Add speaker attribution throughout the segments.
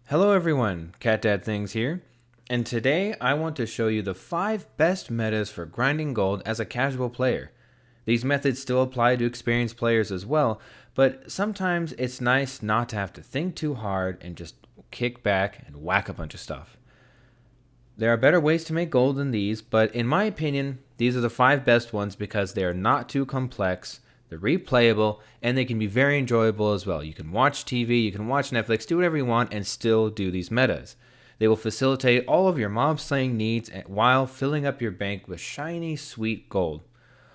Speaker 1: Hello everyone, Cat Dad Things here, and today I want to show you the 5 best metas for grinding gold as a casual player. These methods still apply to experienced players as well, but sometimes it's nice not to have to think too hard and just kick back and whack a bunch of stuff. There are better ways to make gold than these, but in my opinion, these are the 5 best ones because they are not too complex, they're replayable, and they can be very enjoyable as well. You can watch TV, you can watch Netflix, do whatever you want, and still do these metas. They will facilitate all of your mob slaying needs while filling up your bank with shiny, sweet gold.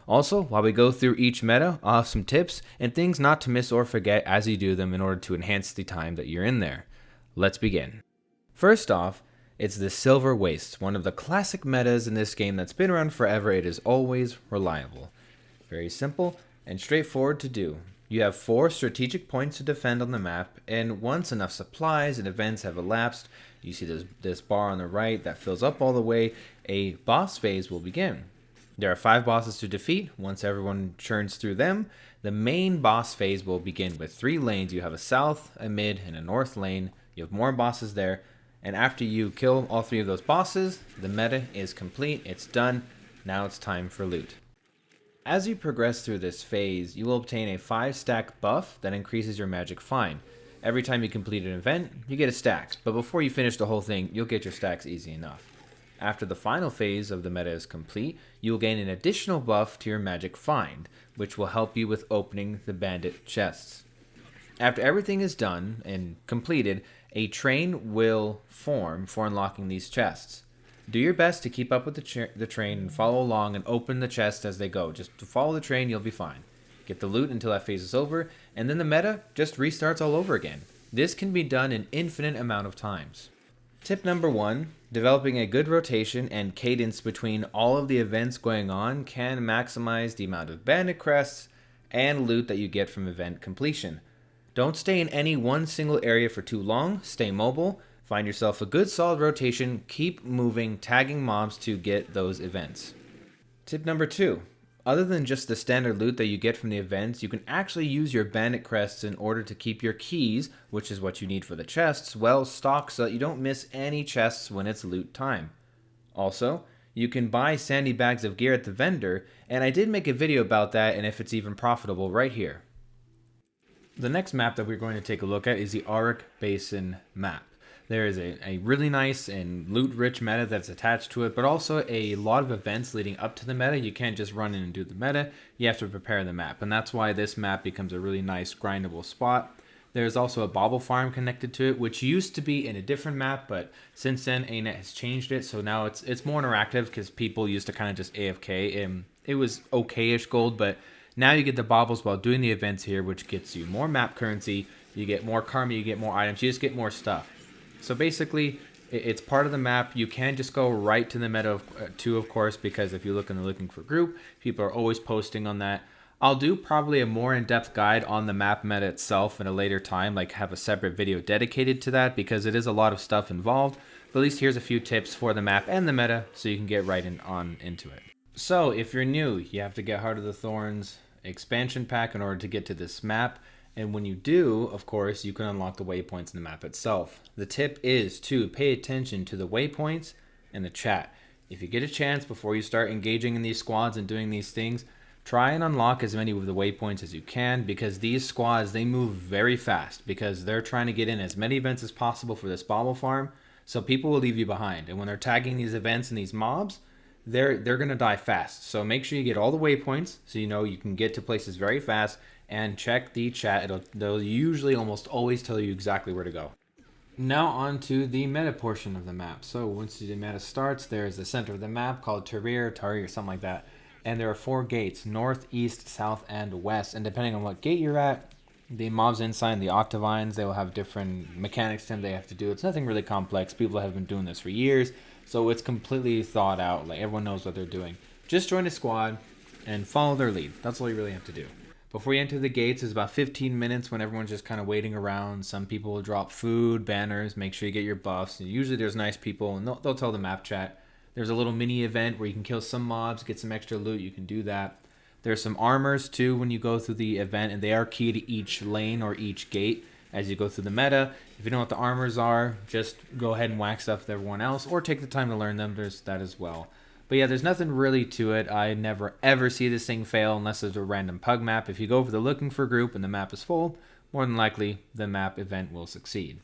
Speaker 1: Also, while we go through each meta, I'll have some tips and things not to miss or forget as you do them in order to enhance the time that you're in there. Let's begin. First off, it's the Silverwastes, one of the classic metas in this game that's been around forever. It is always reliable. Very simple and straightforward to do. You have 4 strategic points to defend on the map, and once enough supplies and events have elapsed, you see this bar on the right that fills up all the way, a boss phase will begin. There are 5 bosses to defeat. Once everyone churns through them, the main boss phase will begin with 3 lanes. You have a south, a mid, and a north lane. You have more bosses there. And after you kill all 3 of those bosses, the meta is complete. It's done. Now it's time for loot. As you progress through this phase, you will obtain a 5-stack buff that increases your magic find. Every time you complete an event, you get a stack. But before you finish the whole thing, you'll get your stacks easy enough. After the final phase of the meta is complete, you will gain an additional buff to your magic find, which will help you with opening the bandit chests. After everything is done and completed, a train will form for unlocking these chests. Do your best to keep up with the train and follow along and open the chests as they go. Just to follow the train, you'll be fine. Get the loot until that phase is over, and then the meta just restarts all over again. This can be done an infinite amount of times. Tip number 1, developing a good rotation and cadence between all of the events going on can maximize the amount of bandit crests and loot that you get from event completion. Don't stay in any one single area for too long, stay mobile, find yourself a good solid rotation, keep moving, tagging mobs to get those events. Tip number 2, other than just the standard loot that you get from the events, you can actually use your bandit crests in order to keep your keys, which is what you need for the chests, well stocked so that you don't miss any chests when it's loot time. Also, you can buy sandy bags of gear at the vendor, and I did make a video about that and if it's even profitable right here. The next map that we're going to take a look at is the Auric Basin map. There is a really nice and loot-rich meta that's attached to it, but also a lot of events leading up to the meta. You can't just run in and do the meta, you have to prepare the map, and that's why this map becomes a really nice grindable spot. There's also a bauble farm connected to it, which used to be in a different map, but since then ANET has changed it, so now it's more interactive because people used to kind of just AFK. It was okay-ish gold, but now you get the baubles while doing the events here, which gets you more map currency, you get more karma, you get more items, you just get more stuff. So basically, it's part of the map. You can just go right to the meta too, of course, because if you look in the looking for group, people are always posting on that. I'll do probably a more in-depth guide on the map meta itself in a later time, like have a separate video dedicated to that because it is a lot of stuff involved. But at least here's a few tips for the map and the meta so you can get right into it. So if you're new, you have to get Heart of the Thorns expansion pack in order to get to this map. And when you do, of course, you can unlock the waypoints in the map itself. The tip is to pay attention to the waypoints and the chat. If you get a chance before you start engaging in these squads and doing these things, try and unlock as many of the waypoints as you can because these squads, they move very fast because they're trying to get in as many events as possible for this bauble farm. So people will leave you behind. And when they're tagging these events and these mobs, they're going to die fast. So make sure you get all the waypoints so you know you can get to places very fast. And check the chat. They'll usually almost always tell you exactly where to go. Now on to the meta portion of the map. So once the meta starts, there's the center of the map called Tarir, something like that. And there are 4 gates, north, east, south, and west. And depending on what gate you're at, the mobs inside the Octavines, they will have different mechanics to them they have to do. It's nothing really complex. People have been doing this for years. So it's completely thought out. Like everyone knows what they're doing. Just join a squad and follow their lead. That's all you really have to do. Before you enter the gates, it's about 15 minutes when everyone's just kind of waiting around. Some people will drop food, banners, make sure you get your buffs. And usually there's nice people, and they'll tell the map chat. There's a little mini event where you can kill some mobs, get some extra loot. You can do that. There's some armors too when you go through the event, and they are key to each lane or each gate as you go through the meta. If you know what the armors are, just go ahead and whack stuff with everyone else, or take the time to learn them. There's that as well. But yeah, there's nothing really to it. I never ever see this thing fail unless it's a random pug map. If you go for the looking for group and the map is full, more than likely the map event will succeed.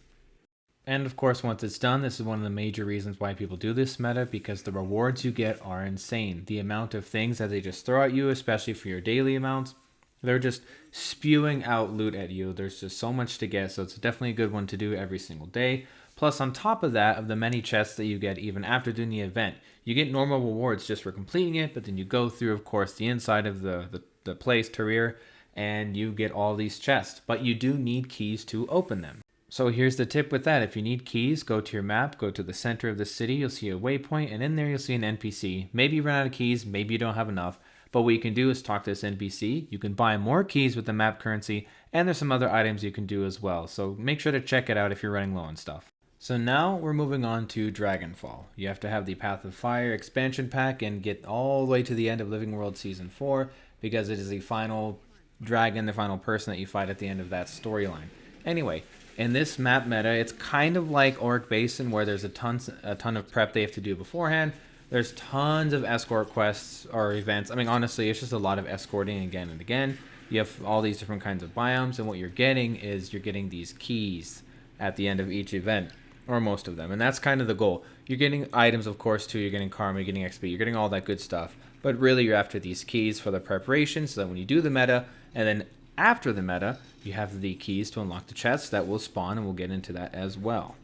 Speaker 1: And of course, once it's done, this is one of the major reasons why people do this meta, because the rewards you get are insane. The amount of things that they just throw at you, especially for your daily amounts, they're just spewing out loot at you. There's just so much to get, so it's definitely a good one to do every single day. Plus, on top of that, of the many chests that you get even after doing the event, you get normal rewards just for completing it, but then you go through, of course, the inside of the place, Terrir, and you get all these chests. But you do need keys to open them. So here's the tip with that. If you need keys, go to your map, go to the center of the city, you'll see a waypoint, and in there you'll see an NPC. Maybe you run out of keys, maybe you don't have enough, but what you can do is talk to this NPC. You can buy more keys with the map currency, and there's some other items you can do as well. So make sure to check it out if you're running low on stuff. So now we're moving on to Dragonfall. You have to have the Path of Fire expansion pack and get all the way to the end of Living World Season 4, because it is the final dragon, the final person that you fight at the end of that storyline. Anyway, in this map meta, it's kind of like Auric Basin, where there's a ton of prep they have to do beforehand. There's tons of escort quests or events. I mean, honestly, it's just a lot of escorting again and again. You have all these different kinds of biomes, and what you're getting is you're getting these keys at the end of each event, or most of them, and that's kind of the goal. You're getting items, of course, too. You're getting karma, you're getting XP, you're getting all that good stuff. But really, you're after these keys for the preparation, so that when you do the meta, and then after the meta, you have the keys to unlock the chests that will spawn, and we'll get into that as well.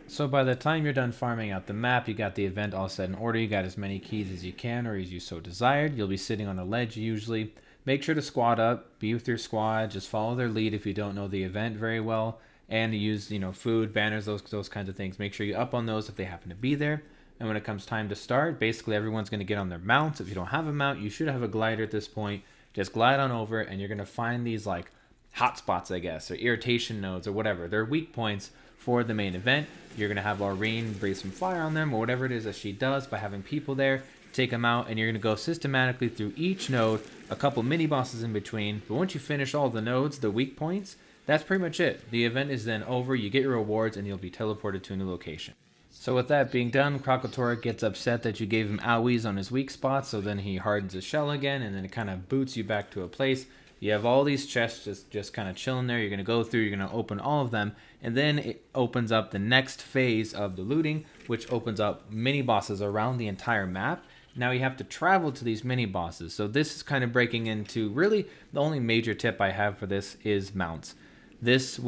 Speaker 1: So by the time you're done farming out the map, you got the event all set in order, you got as many keys as you can or as you so desired. You'll be sitting on a ledge usually. Make sure to squad up, be with your squad, just follow their lead if you don't know the event very well, and use, food, banners, those kinds of things. Make sure you up on those if they happen to be there. And when it comes time to start, basically everyone's going to get on their mounts. If you don't have a mount, you should have a glider at this point. Just glide on over, and you're going to find these like hotspots, I guess, or irritation nodes or whatever. They're weak points for the main event. You're going to have Laureen breathe some fire on them, or whatever it is that she does by having people there. Take them out, and you're going to go systematically through each node, a couple mini bosses in between. But once you finish all the nodes, the weak points, that's pretty much it. The event is then over, you get your rewards, and you'll be teleported to a new location. So with that being done, Krakator gets upset that you gave him owies on his weak spots, so then he hardens his shell again, and then it kind of boots you back to a place. You have all these chests just kind of chilling there. You're going to go through, you're going to open all of them, and then it opens up the next phase of the looting, which opens up mini bosses around the entire map. Now you have to travel to these mini bosses. So this is kind of breaking into, really, the only major tip I have for this is mounts. This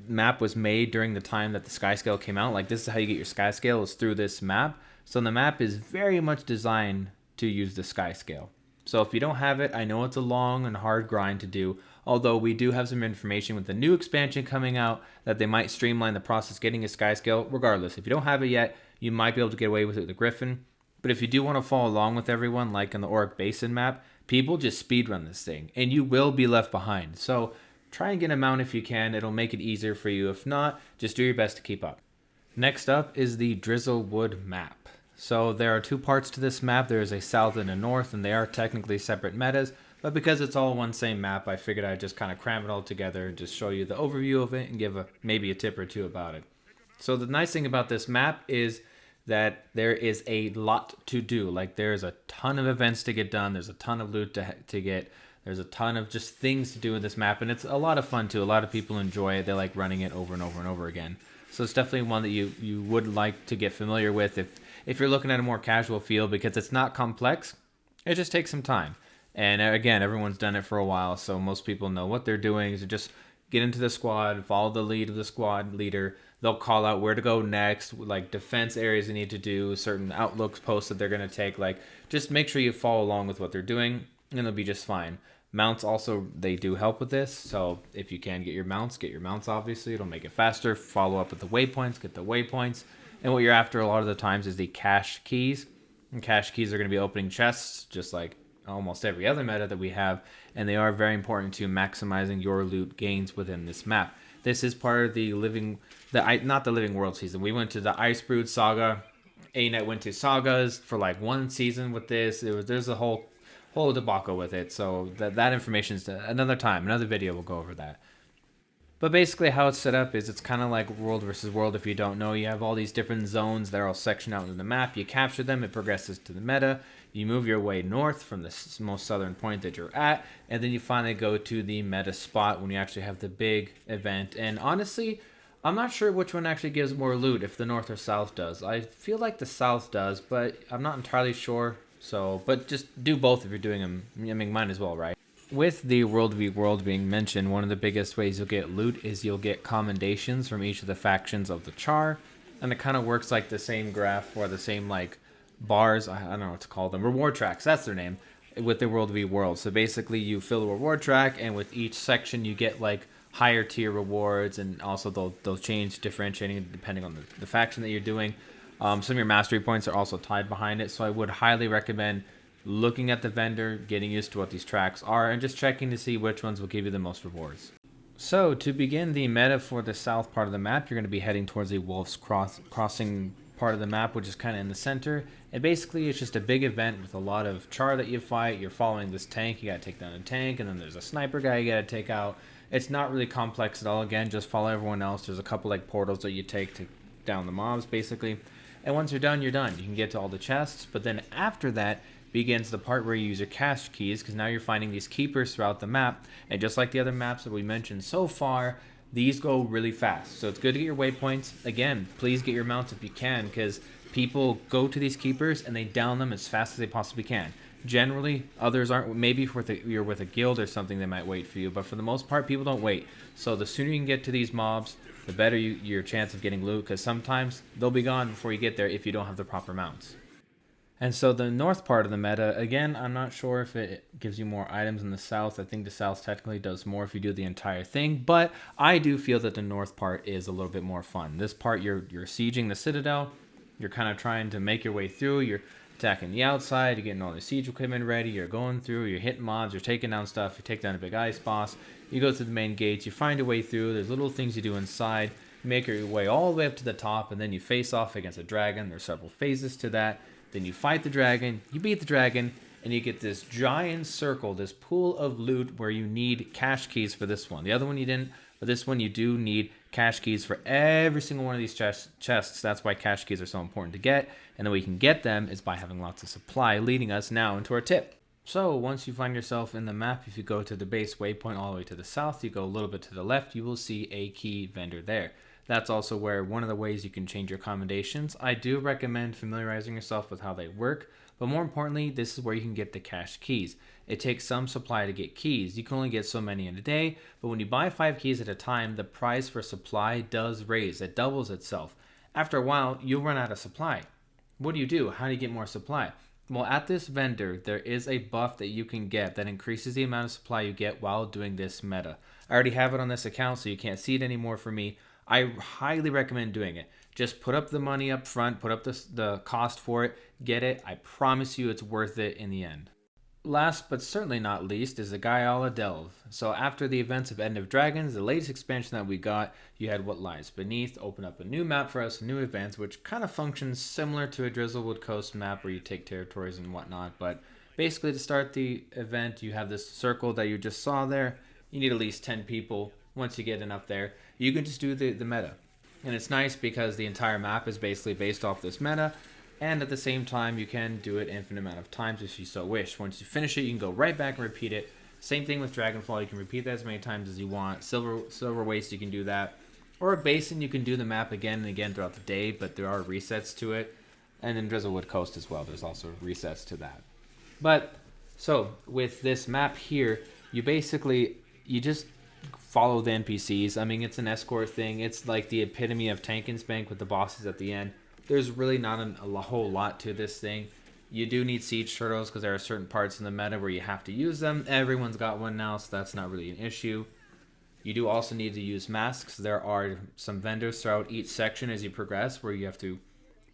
Speaker 1: map was made during the time that the sky scale came out. Like, this is how you get your sky scale, is through this map. So the map is very much designed to use the sky scale. So if you don't have it, I know it's a long and hard grind to do, although we do have some information with the new expansion coming out that they might streamline the process getting a sky scale. Regardless, if you don't have it yet, you might be able to get away with it with the Griffin. But if you do want to follow along with everyone, like in the Auric Basin map, people just speedrun this thing, and you will be left behind. So try and get a mount if you can. It'll make it easier for you. If not, just do your best to keep up. Next up is the Drizzlewood map. So there are two parts to this map. There is a south and a north, and they are technically separate metas. But because it's all one same map, I figured I'd just kind of cram it all together and just show you the overview of it and give maybe a tip or two about it. So the nice thing about this map is that there is a lot to do. Like, there's a ton of events to get done. There's a ton of loot to get. There's a ton of just things to do with this map, and it's a lot of fun too. A lot of people enjoy it. They like running it over and over and over again. So it's definitely one that you would like to get familiar with if you're looking at a more casual feel, because it's not complex. It just takes some time. And again, everyone's done it for a while, so most people know what they're doing. So just get into the squad, follow the lead of the squad leader. They'll call out where to go next, like defense areas they need to do, certain outlooks posts that they're going to take. Like, just make sure you follow along with what they're doing, and it'll be just fine. Mounts also, they do help with this. So if you can get your mounts, obviously. It'll make it faster. Follow up with the waypoints, get the waypoints. And what you're after a lot of the times is the cache keys. And cache keys are going to be opening chests, just like almost every other meta that we have. And they are very important to maximizing your loot gains within this map. This is part of the not the Living World season. We went to the Icebrood Saga. ANET went to Sagas for like one season with this. There's a whole whole debacle with it. So that information is another time, another video. We'll go over that. But basically how it's set up is it's kind of like World versus World. If you don't know, you have all these different zones that are all sectioned out in the map. You capture them, it progresses to the meta. You move your way north from the most southern point that you're at, and then you finally go to the meta spot when you actually have the big event. And honestly, I'm not sure which one actually gives more loot, if the north or south does. I feel like the south does, but I'm not entirely sure. So, but just do both if you're doing them. I mean, might as well, right? With the World v World being mentioned, one of the biggest ways you'll get loot is you'll get commendations from each of the factions of the char, and it kind of works like the same graph or the same like bars, I don't know what to call them, reward tracks, that's their name, with the World v World. So basically you fill a reward track, and with each section you get like higher tier rewards, and also they'll change differentiating depending on the faction that you're doing. Some of your mastery points are also tied behind it, so I would highly recommend looking at the vendor, getting used to what these tracks are, and just checking to see which ones will give you the most rewards. So to begin the meta for the south part of the map, you're going to be heading towards the Wolf's Crossing part of the map, which is kind of in the center. And basically it's just a big event with a lot of char that you fight. You're following this tank, you got to take down a tank, and then there's a sniper guy you got to take out. It's not really complex at all. Again, just follow everyone else. There's a couple like portals that you take to down the mobs basically. And once you're done, you're done. You can get to all the chests, but then after that begins the part where you use your cache keys, because now you're finding these keepers throughout the map, and just like the other maps that we mentioned so far, these go really fast. So it's good to get your waypoints. Again, please get your mounts if you can, because people go to these keepers and they down them as fast as they possibly can. Generally, others aren't. Maybe if you're with a guild or something, they might wait for you, but for the most part, people don't wait. So the sooner you can get to these mobs, the better your chance of getting loot, because sometimes they'll be gone before you get there if you don't have the proper mounts. And so the north part of the meta, again, I'm not sure if it gives you more items in the south. I think the south technically does more if you do the entire thing, but I do feel that the north part is a little bit more fun. This part, you're sieging the citadel. You're kind of trying to make your way through. You're attacking the outside. You're getting all the siege equipment ready. You're going through. You're hitting mobs. You're taking down stuff. You take down a big ice boss. You go to the main gates. You find your way through. There's little things you do inside. You make your way all the way up to the top, and then you face off against a dragon. There's several phases to that. Then you fight the dragon, you beat the dragon, and you get this giant circle, this pool of loot where you need cache keys for this one. The other one you didn't, but this one you do need cache keys for every single one of these chests. That's why cache keys are so important to get, and the way you can get them is by having lots of supply, leading us now into our tip. So once you find yourself in the map, if you go to the base waypoint all the way to the south, you go a little bit to the left, you will see a key vendor there. That's also where one of the ways you can change your commendations. I do recommend familiarizing yourself with how they work, but more importantly, this is where you can get the cache keys. It takes some supply to get keys. You can only get so many in a day, but when you buy 5 keys at a time, the price for supply does raise. It doubles itself. After a while, you'll run out of supply. What do? How do you get more supply? Well, at this vendor, there is a buff that you can get that increases the amount of supply you get while doing this meta. I already have it on this account, so you can't see it anymore for me. I highly recommend doing it. Just put up the money up front, put up the cost for it, get it. I promise you it's worth it in the end. Last but certainly not least is the Gyala Delve. So after the events of End of Dragons, the latest expansion that we got, you had What Lies Beneath open up a new map for us, new events, which kind of functions similar to a Drizzlewood Coast map where you take territories and whatnot. But basically to start the event, you have this circle that you just saw there. You need at least 10 people. Once you get enough there, you can just do the meta. And it's nice because the entire map is basically based off this meta, and at the same time you can do it infinite amount of times if you so wish. Once you finish it, you can go right back and repeat it. Same thing with Dragonfall, you can repeat that as many times as you want. Silverwastes, you can do that. Auric Basin, you can do the map again and again throughout the day, but there are resets to it. And then Drizzlewood Coast as well, there's also resets to that. But, so, with this map here, you just follow the NPCs. I mean, it's an escort thing. It's like the epitome of Tank and Spank with the bosses at the end. There's really not a whole lot to this thing. You do need siege turtles because there are certain parts in the meta where you have to use them. Everyone's got one now, so that's not really an issue. You do also need to use masks. There are some vendors throughout each section as you progress where you have to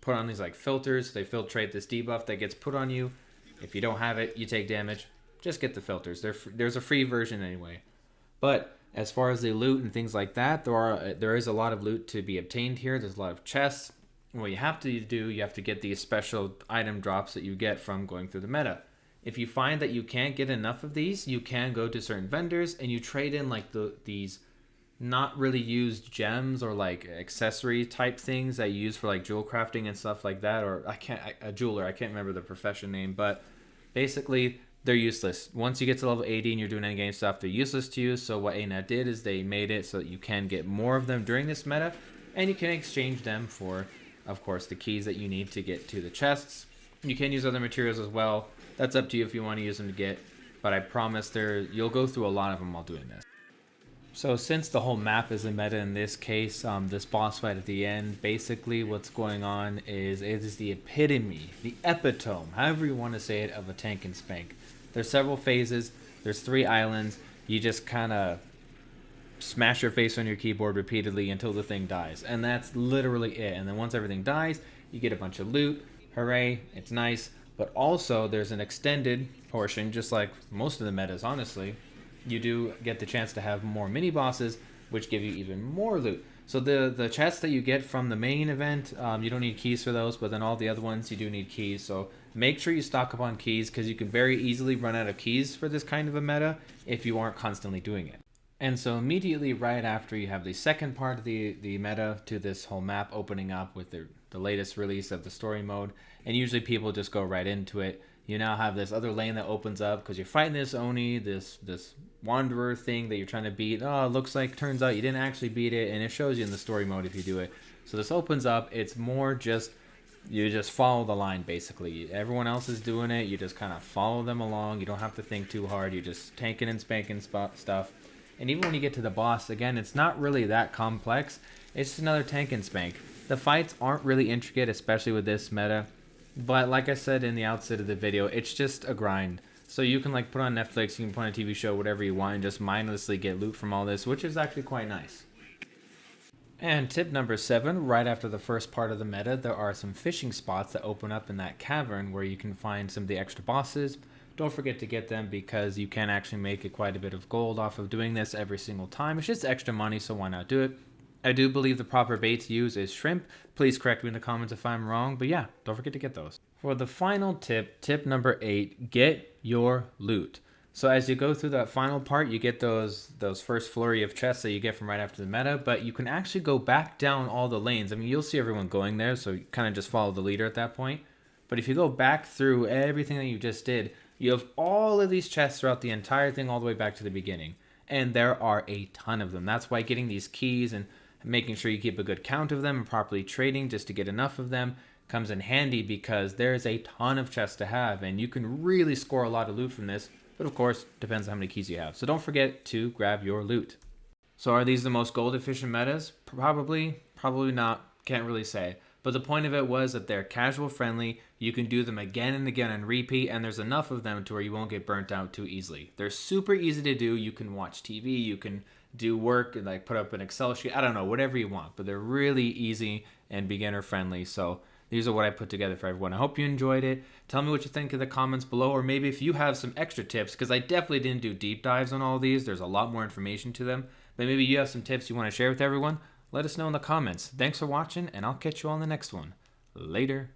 Speaker 1: put on these like filters. They filtrate this debuff that gets put on you. If you don't have it, you take damage. Just get the filters. There's a free version anyway. But as far as the loot and things like that, there is a lot of loot to be obtained here. There's a lot of chests. And what you have to do, you have to get these special item drops that you get from going through the meta. If you find that you can't get enough of these, you can go to certain vendors and you trade in like these not really used gems or like accessory type things that you use for like jewel crafting and stuff like that. Or a jeweler, I can't remember the profession name, but basically they're useless. Once you get to level 80 and you're doing end-game stuff, they're useless to you. So what ANET did is they made it so that you can get more of them during this meta, and you can exchange them for, of course, the keys that you need to get to the chests. You can use other materials as well. That's up to you if you want to use them to get, but I promise you'll go through a lot of them while doing this. So since the whole map is a meta in this case, this boss fight at the end, basically what's going on is it is the epitome, the epitome, however you want to say it, of a tank and spank. There's several phases, there's 3 islands, you just kind of smash your face on your keyboard repeatedly until the thing dies, and that's literally it. And then once everything dies, you get a bunch of loot, hooray, it's nice, but also there's an extended portion, just like most of the metas honestly. You do get the chance to have more mini bosses, which give you even more loot. So the chests that you get from the main event, you don't need keys for those, but then all the other ones you do need keys. So make sure you stock up on keys, because you can very easily run out of keys for this kind of a meta if you aren't constantly doing it. And so immediately right after, you have the second part of the meta to this whole map opening up with the latest release of the story mode, and usually people just go right into it. You now have this other lane that opens up because you're fighting this Oni, this wanderer thing that you're trying to beat. Oh, it turns out you didn't actually beat it, and it shows you in the story mode if you do it. So this opens up. It's more just, you just follow the line basically. Everyone else is doing it. You just kind of follow them along. You don't have to think too hard. You're just tanking and spanking stuff. And even when you get to the boss, again, it's not really that complex. It's just another tank and spank. The fights aren't really intricate, especially with this meta. But like I said in the outset of the video, it's just a grind. So you can like put on Netflix, you can put on a TV show, whatever you want, and just mindlessly get loot from all this, which is actually quite nice. And tip number 7, right after the first part of the meta, there are some fishing spots that open up in that cavern where you can find some of the extra bosses. Don't forget to get them, because you can actually make quite a bit of gold off of doing this every single time. It's just extra money, so why not do it? I do believe the proper bait to use is shrimp. Please correct me in the comments if I'm wrong, but yeah, don't forget to get those. For the final tip, tip number 8, get your loot. So as you go through that final part, you get those first flurry of chests that you get from right after the meta, but you can actually go back down all the lanes. I mean, you'll see everyone going there, so you kind of just follow the leader at that point. But if you go back through everything that you just did, you have all of these chests throughout the entire thing all the way back to the beginning. And there are a ton of them. That's why getting these keys and making sure you keep a good count of them and properly trading just to get enough of them comes in handy, because there's a ton of chests to have and you can really score a lot of loot from this. But of course, depends on how many keys you have. So don't forget to grab your loot. So are these the most gold efficient metas? Probably not. Can't really say. But the point of it was that they're casual friendly. You can do them again and again on repeat, and there's enough of them to where you won't get burnt out too easily. They're super easy to do. You can watch TV, you can do work and like put up an Excel sheet. I don't know, whatever you want, but they're really easy and beginner friendly. So these are what I put together for everyone. I hope you enjoyed it. Tell me what you think in the comments below, or maybe if you have some extra tips, because I definitely didn't do deep dives on all these. There's a lot more information to them, but maybe you have some tips you want to share with everyone. Let us know in the comments. Thanks for watching, and I'll catch you on the next one. Later.